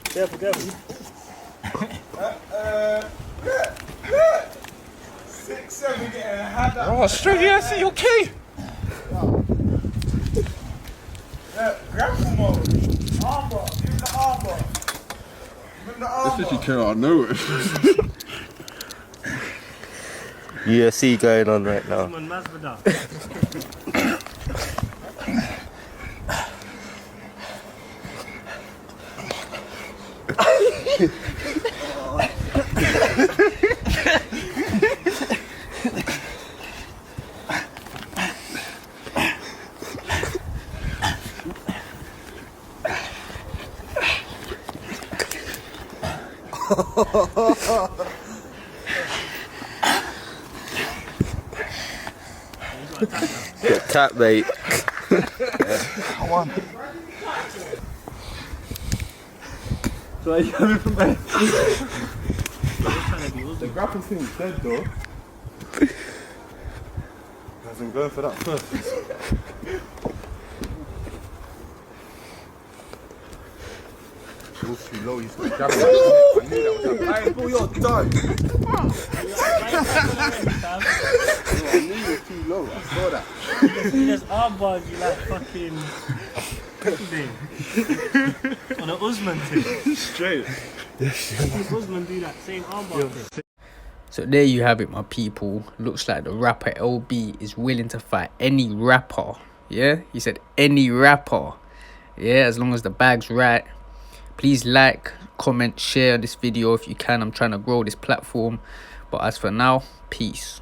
Careful, careful. 6, 7 getting had that. Oh, straight, yeah, see, okay. Grapple mode. Armbar. Give him the armbar. Give him the armbar. This is came out of nowhere. UFC going on right now. Get tap, mate. Come on. So are you coming from there? The grapple thing's dead though. Hasn't going for that first. Too low, he's got grab it. I knew that was happening. Hey, bro, you're done. I knew you were too low, I saw that. You just armbars you like fucking on an Usman thing. Straight. Usman do that same armbar thing. So there you have it, my people. Looks like the rapper LB is willing to fight any rapper. Yeah, he said any rapper. Yeah, as long as the bag's right. Please like, comment, share this video if you can. I'm trying to grow this platform. But as for now, peace.